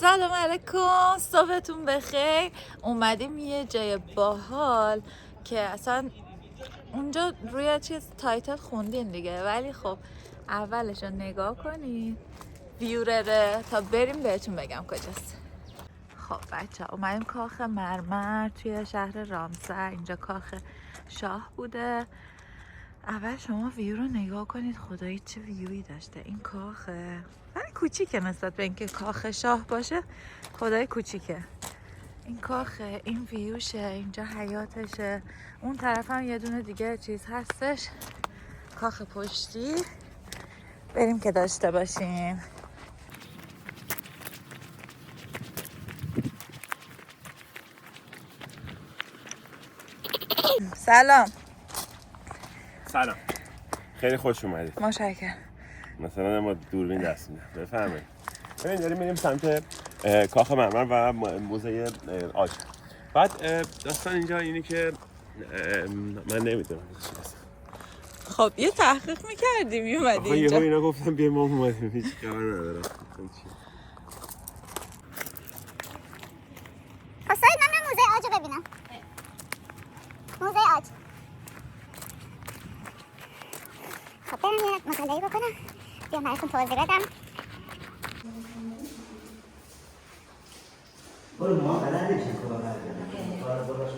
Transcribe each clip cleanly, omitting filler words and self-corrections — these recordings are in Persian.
سلام علیکم، صبحتون بخیر. اومدیم یه جای باحال که اصلا اونجا روی چیز تایتل خوندین دیگه، ولی خب اولش رو نگاه کنین ویورره تا بریم بهتون بگم کجاست. خب بچه ها اومدیم کاخ مرمر توی شهر رامسر. اینجا کاخ شاه بوده. اول شما ویو رو نگاه کنید، خدایی چه ویویی داشته این کاخه. ولی کوچیکه نسبت به اینکه کاخ شاه باشه، خدای کوچیکه. این کاخه، این ویوشه، اینجا حیاتشه. اون طرف هم یه دونه دیگه چیز هستش، کاخ پشتی. بریم که داشته باشیم. سلام. سلام، خیلی خوش اومدید. متشکرم. مثلا ما دوربین دست میدم. بفرمایید. ببین داریم میریم سمت کاخ مرمر و موزه آج. بعد داستان اینجا اینه که من نمیدونم خب یه تحقیق میکردیم میومدی آخه اینجا. یهو اینا گفتم بیا ما اومدیم، هیچ خبر ندارم. سعید من موزه آج رو ببینم. موزه آج. خب برم یه مطالعه‌ای بکنم، بیام براتون توضیح بدم. برو ما بلد نمیشن کار کردن. کار براش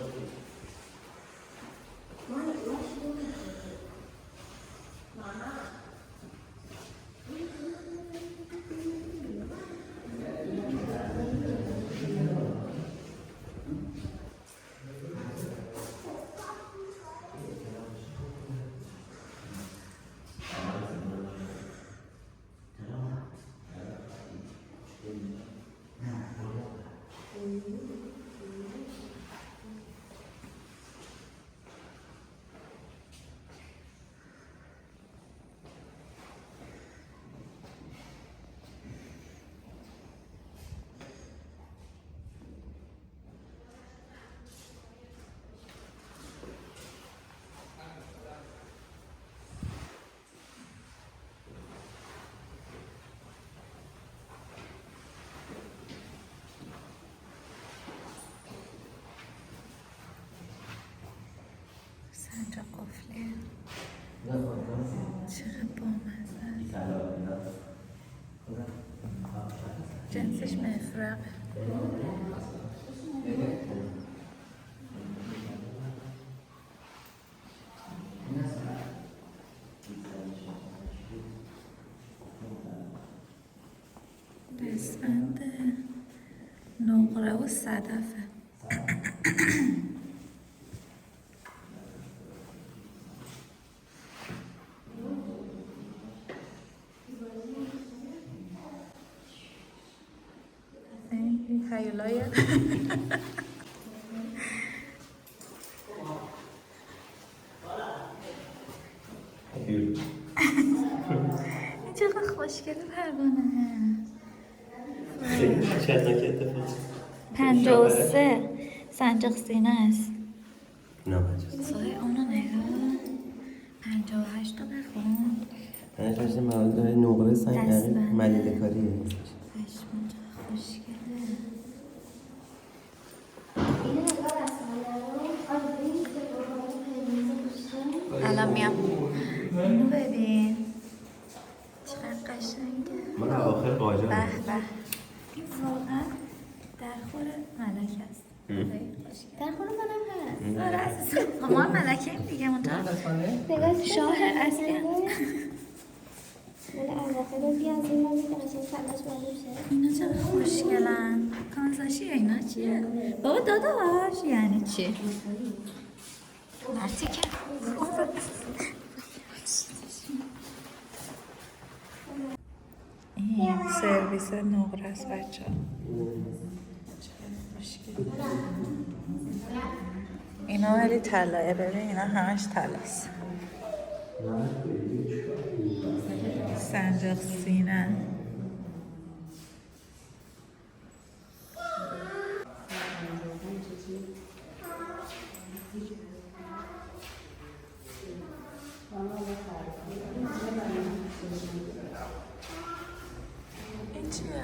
سنجا قفله. چقدر بامزه. جنسش مفرقه. دستبند نقره و صدفه. این خیلای این چقدر خوشگله پروانه. 53 سنجاق سینه است. سایه اونو نگاه. 58 تا بخون. 58 مواد نقره سنگ ملیده کاریه. خوشگله. الان میام. اینو ببین چقدر قشنگه. من آخر قاجار. به به. این واقعا درخور ملکه است. درخور منم هست. آره عزیزم. ما ملکه ایم دیگه. منطقه شاه اصلی هست. اینا چقدر خوشگلن. کانزاشیه اینا چیه؟ بابا داداش یعنی چی؟ مرتی که این سرویس نقره است بچه ها. اینا ولی طلایه. ببین اینا همش طلاست. سنجاق سینه. این چیه؟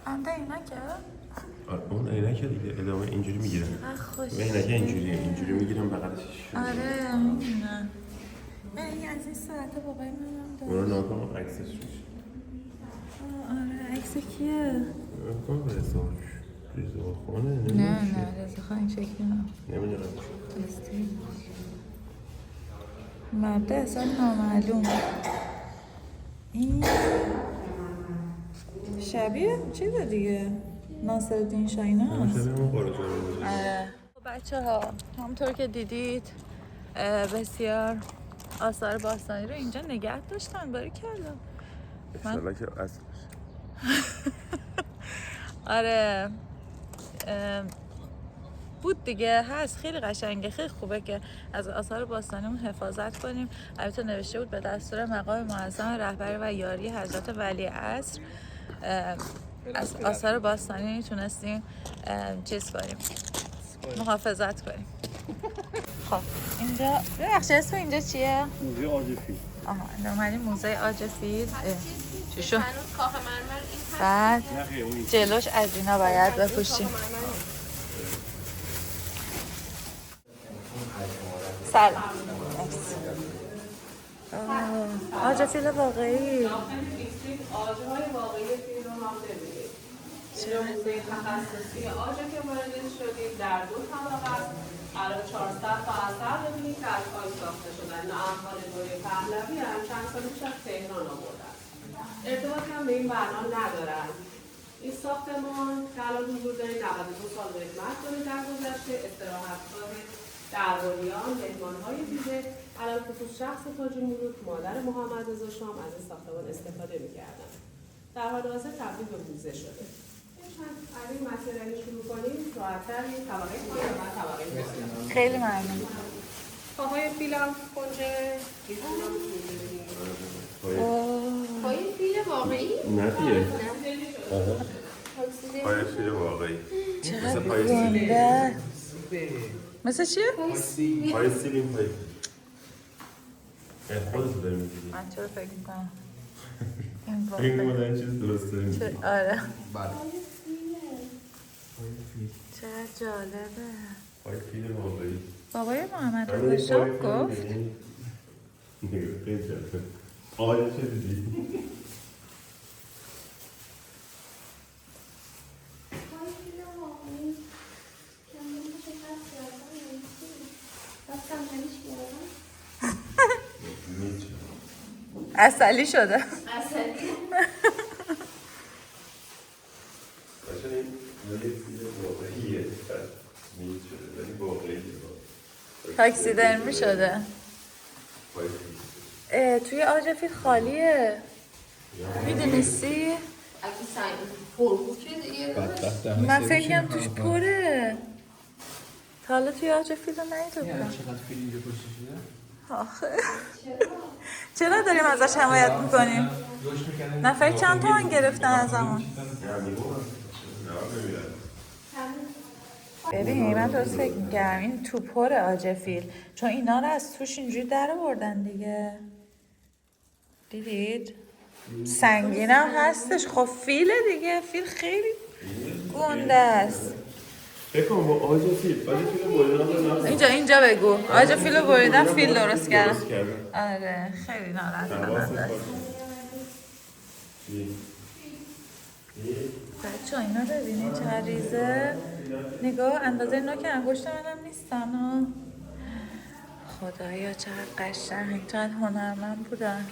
آنده این عینکه؟ اون عینکه دیگه ادامه اینجوری میگیرن. خوش. و عینکه اینجوری میگیرن بغلش. آره میدونم. این از این ساعته بابای منم داره. اونو ناکن عکسش روش. آره عکس کیه؟ ناکن رضا خانه نه رضا خان این شکلی نه. نمیدونم. مرد اصلا نامعلوم. این شبیه چیزه دیگه ناصرالدین شاهیناست. شبیه همون قارچ. آره. بچه ها همونطور که دیدید بسیار آثار باستانی رو اینجا نگه داشتن. باری کردم انشالله که اصلش. آره بود دیگه، هست. خیلی قشنگه، خیلی خوبه که از آثار باستانیمون حفاظت کنیم. البته نوشته بود به دستور مقام معظم رهبری و یاری حضرت ولیعصر از آثار باستانی تونستیم چیز کنیم، محافظت کنیم. خب اینجا ببخشید اسم اینجا چیه؟ موزه آجفیل. آها نورمالی موزه آجفیل. چی شو؟ کاخ مرمر این بعد جلوش از اینا باید بپوشیم. سلام. آجفیل واقعی. آج‌های واقعی فیل رو هم ببینید. اینجا موزه تخصصی آج که وارد شدید در 2 طبقه است. علاوه 400 تا اثر ببینید که از آج ساخته شدن. اینا احوال دوره پهلوی هم چند سال پیش از تهران آوردن. ارتباطی هم به این بنا ندارن. این ساختمان که الان حضور دارید 92 سال خدمت داره در گذشته. استراحتگاه درباریان، مهمان‌های دیگه، علل خصوص شخص تاج الملوک مادر محمد رضا شام از این ساختمان استفاده می‌کردن. در حال حاضر تبدیل به موزه شده. از این مسیر اگه شروع کنیم راحت‌تر یک طبقه پایین و طبقه بالا. خیلی ممنون. پاهای فیل هم کنج پای فیل واقعی؟ نه دیگه. پای فیل واقعی. مثل پای سیلین. مثل چیه؟ پای سیلین پای. خودت داری میگی. من چرا فکر میکنم این مدل چیز درسته میگی. آره چقدر جالبه. پای فیل واقعی. بابای محمد رضا شام گفت خیلی جالبه. آیا چه دیدی؟ عسلی شده. تاکسیدرمی شده. توی آجفیل خالیه. میدونستی؟ من فکرم توش پره. تا حالا توی آجفیل رو ندیده بودم. چقدر فیل اینجا کشته شده؟ آخه چرا داریم ازش حمایت میکنیم؟ نفر چند تومن گرفتن از همون؟ ببین من درست فکر میکردم این تو پر آجفیل، چون اینا رو از توش اینجوری در آوردن دیگه. دیدید؟ سنگین هم هستش. خب فیله دیگه. فیل خیلی گنده است. فکر کنم با آجفیل بریدن اینجا بگو آجفیل رو بریدن فیل درست کردن. آره خیلی ناراحت کننده. بچه اینا ببینید چه ریزه. نگاه اندازه اینا که انگشت منم نیستن ها. خدایا چقدر قشنگ، چقدر هنرمند بودن.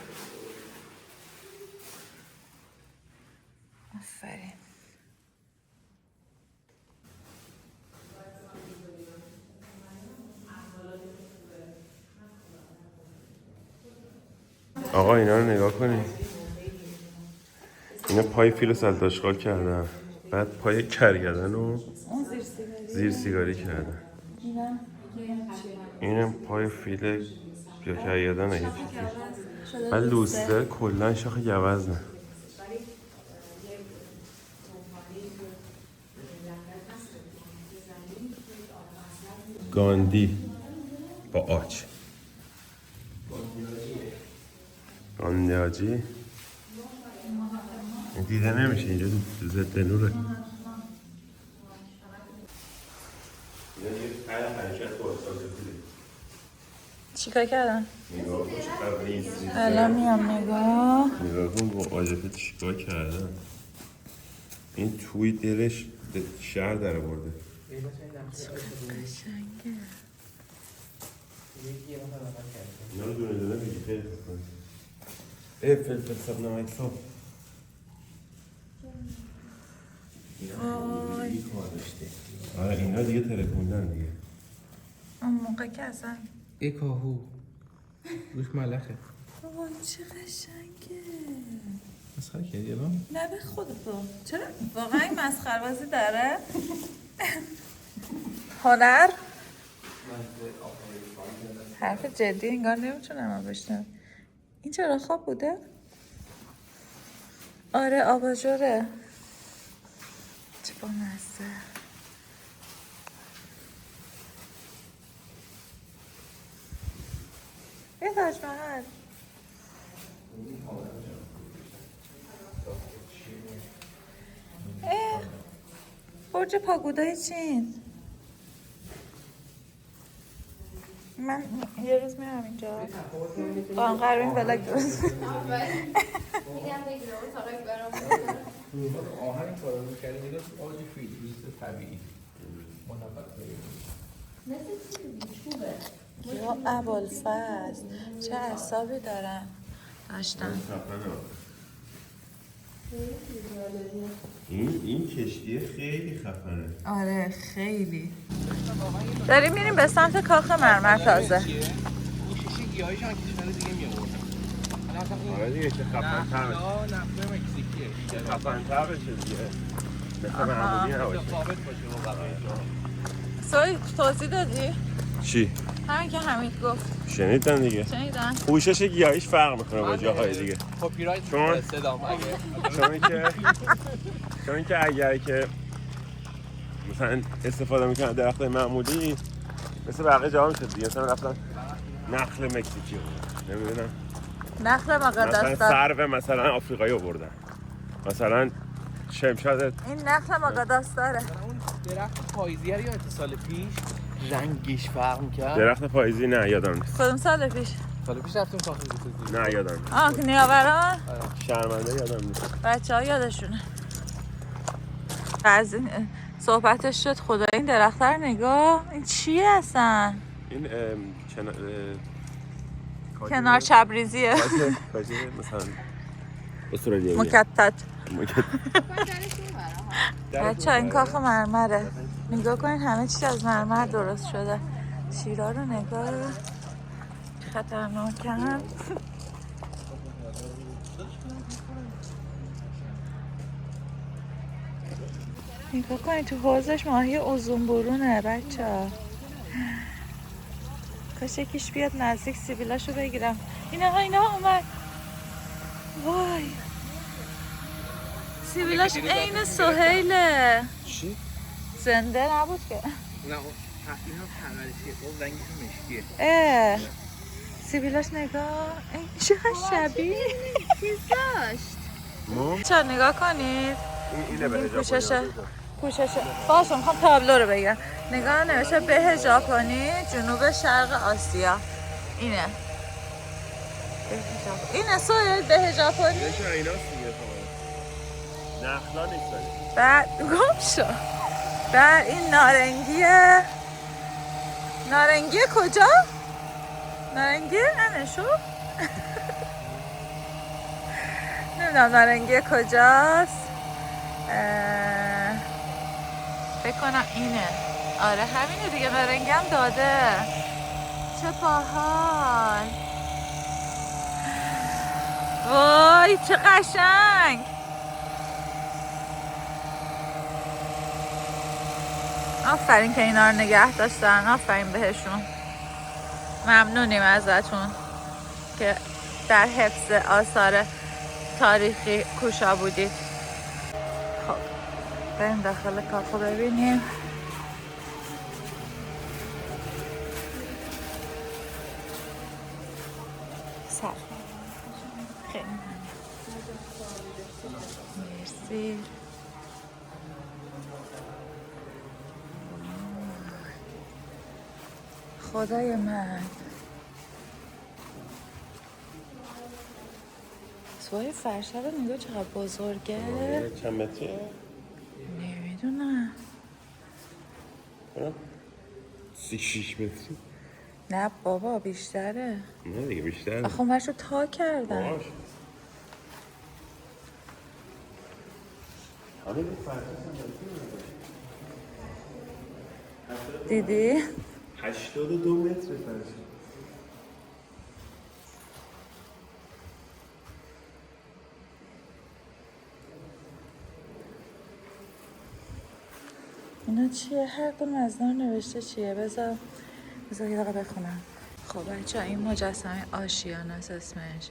آفرین. آقا اینا رو نگاه کنید. اینا پای فیل رو سلتاشقال کردن، بعد پای کرگدن رو زیر سیگاری کردن. اینم پای فیل یا کرگدن اگه چیزی. بعد لوستر کلن شاخ گوزنه. گاندی با آج. گاندی آجی دیده نمیشه اینجا ضد نوره. چیکار کردن؟ نگاه کن چقدر ریز ریزه. الان میام نگاه. نگاه کن با آجفه چیکار کردن. این توی دلش شهر در آورده. قشنگه. اینا رو دونه دونه بگی خیلی خوب. فلفل سب نمک سب. وای. آره اینا دیگه ترکوندن دیگه. اون موقع که اصلا ای کاهو روش ملخه وای چه قشنگه. مسخره کردی الان؟ نه به خود تو چرا واقعا این مسخره‌بازی داره؟ هنر؟ حرف جدی انگار نمیتونم من بشنم. این چرا خواب بوده؟ آره آباژوره. چه با مزه. یه تاج محل. برج پاگودای چین. من یه روز میرم اینجا قرار این بلاک درست آهن کارا رو کردیم میگه آج فیل روز طبیعی یا ابوالفضل چه اعصابی دارن داشتن. این کشتی خیلی خفنه. آره خیلی. داریم میریم به سمت کاخ مرمر تازه. این شیشه گیاهیش هم کشور دیگه می‌آورد. آره دیگه چه خفن‌تر بشه. نفت مکزیکیه. خفن‌تر بشه دیگه. مثل معمولی نباشه. ثابت باشه با بقیه جا. سوی توضیح دادی؟ چی؟ همین که حمید گفت. شنیدن دیگه. شنیدن؟ پوشش گیاهیش فرق میکنه با جاهای دیگه. کپی رایت چون صدام اگه چون که اگر که مثلا استفاده میکنن درخت معمولی مثل بقیه جاها میشه دیگه. مثلا رفتن نخل مکزیکی نمیدونم نخل مثلا مقدس سرو مثلا آفریقایی آوردن مثلا شمشاد این نخل مقدس داره. اون درخت پاییزی رو یادت سال پیش رنگش فرق می‌کرد. درخت پاییزی نه یادم نیست. کدوم سال پیش؟ سال پیش رفتیم کاخ بوسزی. نه یادم نیست. آه که نیاوران؟ شرمنده یادم نیست. بچه ها یادشونه. از این صحبتش شد خدا این درخت رو نگاه. این چیه اصلا؟ این کنار چبریزیه. کاجه مثلا استرالیایی. مکتت. بچه ها این کاخ مرمره. نگاه کنین همه چیز از مرمر درست شده. شیرها رو نگاه. خطرناکن. نگاه کنین تو حوضش ماهی اوزون برونه بچه ها. کاش یکیش بیاد نزدیک سیبیلاشو بگیرم. اینا اومد. وای سیبیلاش عین سهیله. چی؟ زنده نبود که. نه اینا پرورشیه. اون رنگش مشکیه. سیبیلاش نگاه. این چقدر شبیه چیز داشت. چرا نگاه کنید. اینه به پوششه. باشه میخوام تابلو رو بگم. نگاه نوشته به ژاپنی جنوب شرق آسیا. اینه اینه سویل به ژاپنی. نشه ایناست دیگه نخلا نیست. بعد گم شو. بعد این نارنگیه. نارنگی کجا؟ نارنگی ننشو؟ نمیدونم نارنگی کجاست. فکر کنم اینه. آره همینه دیگه. نارنگی هم داده. چه باحال. وای چه قشنگ. آفرین که اینا رو نگه داشتن. آفرین بهشون. ممنونیم ازتون که در حفظ آثار تاریخی کوشا بودید. خب بریم داخل کافه ببینیم. خیلی مرسی. خدای من وای فرشه رو نگاه چقدر بزرگه. چند متریه؟ نمیدونم. 6 متری؟ نه بابا بیشتره. نه دیگه بیشتر. آخه اونورش رو تا کردن. باش. دیدی؟ 82 متر فرشه. اینا چیه؟ هر کدوم از اینا نوشته چیه؟ بذار یه دقیقه بخونم. خب بچه این مجسمه آشیان است اسمش.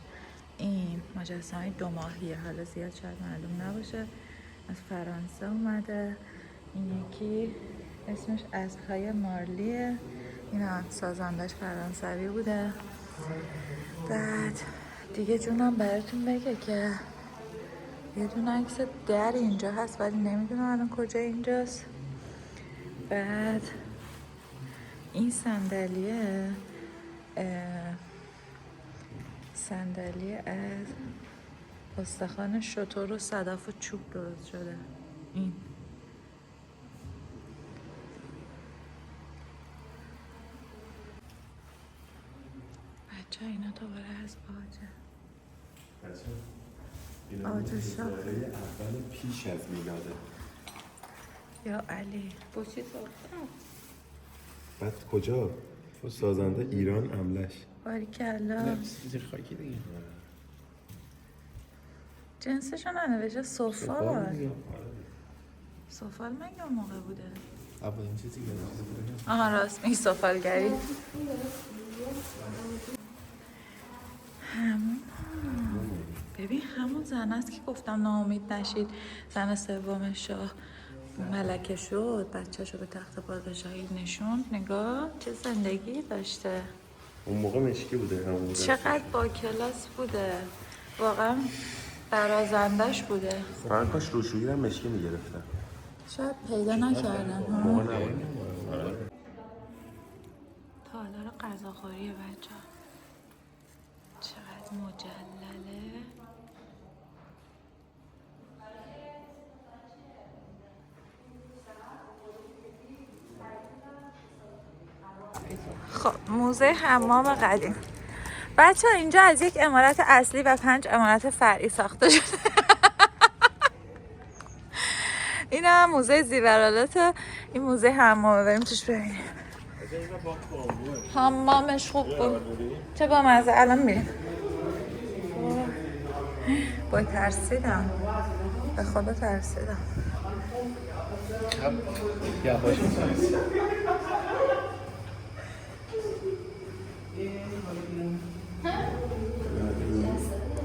این مجسمه 2 ماهیه، حالا زیاد شاید معلوم نباشه، از فرانسه اومده. این یکی اسمش اسب‌های مارلیه، این هم سازندش فرانسوی بوده. بعد دیگه جونم براتون بگه که یه دونه عکس در اینجا هست ولی نمیدونم الان کجا اینجاست. بعد این صندلیه از استخوان شتر و صدف و چوب درست شده. این بچه اینا دوباره از باجه. آتش اول پیش از میلاده. یا علی با چی بعد کجا؟ سازنده ایران املش. باریکلا. چیز خاکی دیگه. جنسشو ننوشته. سفال مگه اون موقع بوده؟ اولین چیزی که آها راست میگی، سفالگری. ببین همون زن است که گفتم ناامید نشید، زن سوم شاه ملکه شد، بچه‌شو به تخت پادشاهی نشوند. نگاه چه زندگی داشته. اون موقع مشکی بوده همون. چقدر با کلاس بوده، واقعا برازندش بوده. من کاش روشویی هم مشکی میگرفتن. شاید پیدا نکردن. موقع نبود. تالار غذاخوری بچه چقدر مجلله. خب موزه حمام قدیم. بچه اینجا از یک عمارت اصلی و 5 عمارت فرعی ساخته شده. این هم موزه زیورالات. این موزه حمامه، بریم توش ببینیم. حمامش خوب بود. چه با مزه. الان میریم. باید ترسیدم، به خدا ترسیدم. یواش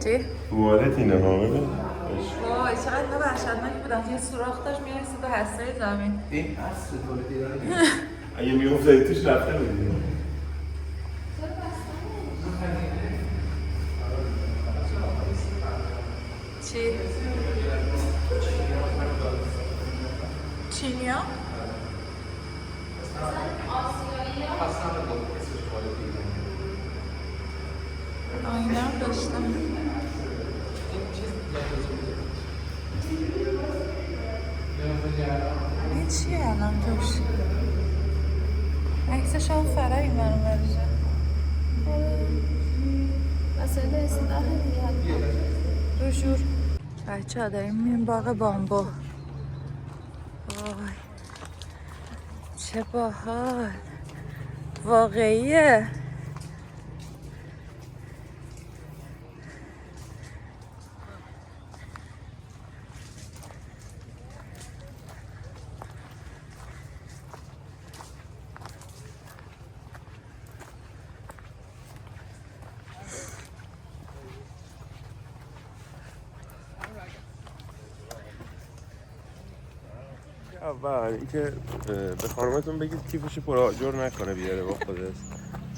چی؟ وارد اینه ها ببین. وای چقدر اینا وحشتناک بودن. یه سوراخ داشت میرسید به هسته زمین. این هست طور دیدن. اگه میافتادی توش رفته بودی. چی؟ چینیا؟ آینه هم داشتم. این چیه الان توش؟ عکسش هم فرا این برون بریشه. وسایل اصلاح دیگه. روشور. بچه ها داریم میریم باغ بامبو. وای چه باحال، واقعیه. اول اینکه به خانمتون بگید کیفش پر آجر نکنه بیاره با خودش،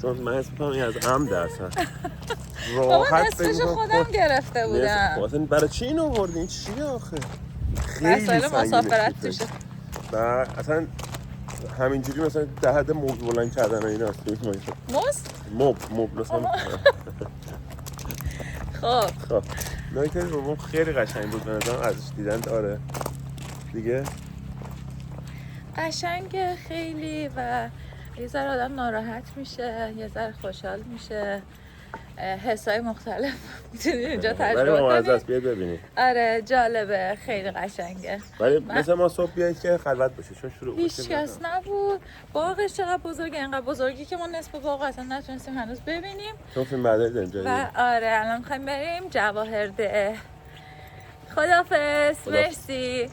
چون من حس می‌کنم این از عمد هستن. بابا نصفش خودم گرفته بودم. اصلا برای چی اینو آوردین؟ این چیه آخه؟ خیلی وسایل مسافرت توشه. و اصلا همینجوری مثلا در حد مبل بلند کردن و این هست. موز؟ مبل مثلا. خب خب نایت روم خیلی قشنگ بود به نظرم، ارزش دیدن داره دیگه. قشنگه خیلی و یه ذره آدم ناراحت میشه، یه ذره خوشحال میشه، حسای مختلف میتونی اینجا تجربه ولی ممزه کنی. است، بیاید ببینید. آره جالبه، خیلی قشنگه. ولی مثل ما صبح بیاید که خلوت بشه چون شروع هیچ کس نبود. باغش چقدر بزرگه، اینقدر بزرگی که ما نصف باغ اصلا نتونستیم هنوز ببینیم. چون فیلم بعدی داریم جایی. و آره الان میخوایم بریم جواهرده. خداحافظ. مرسی.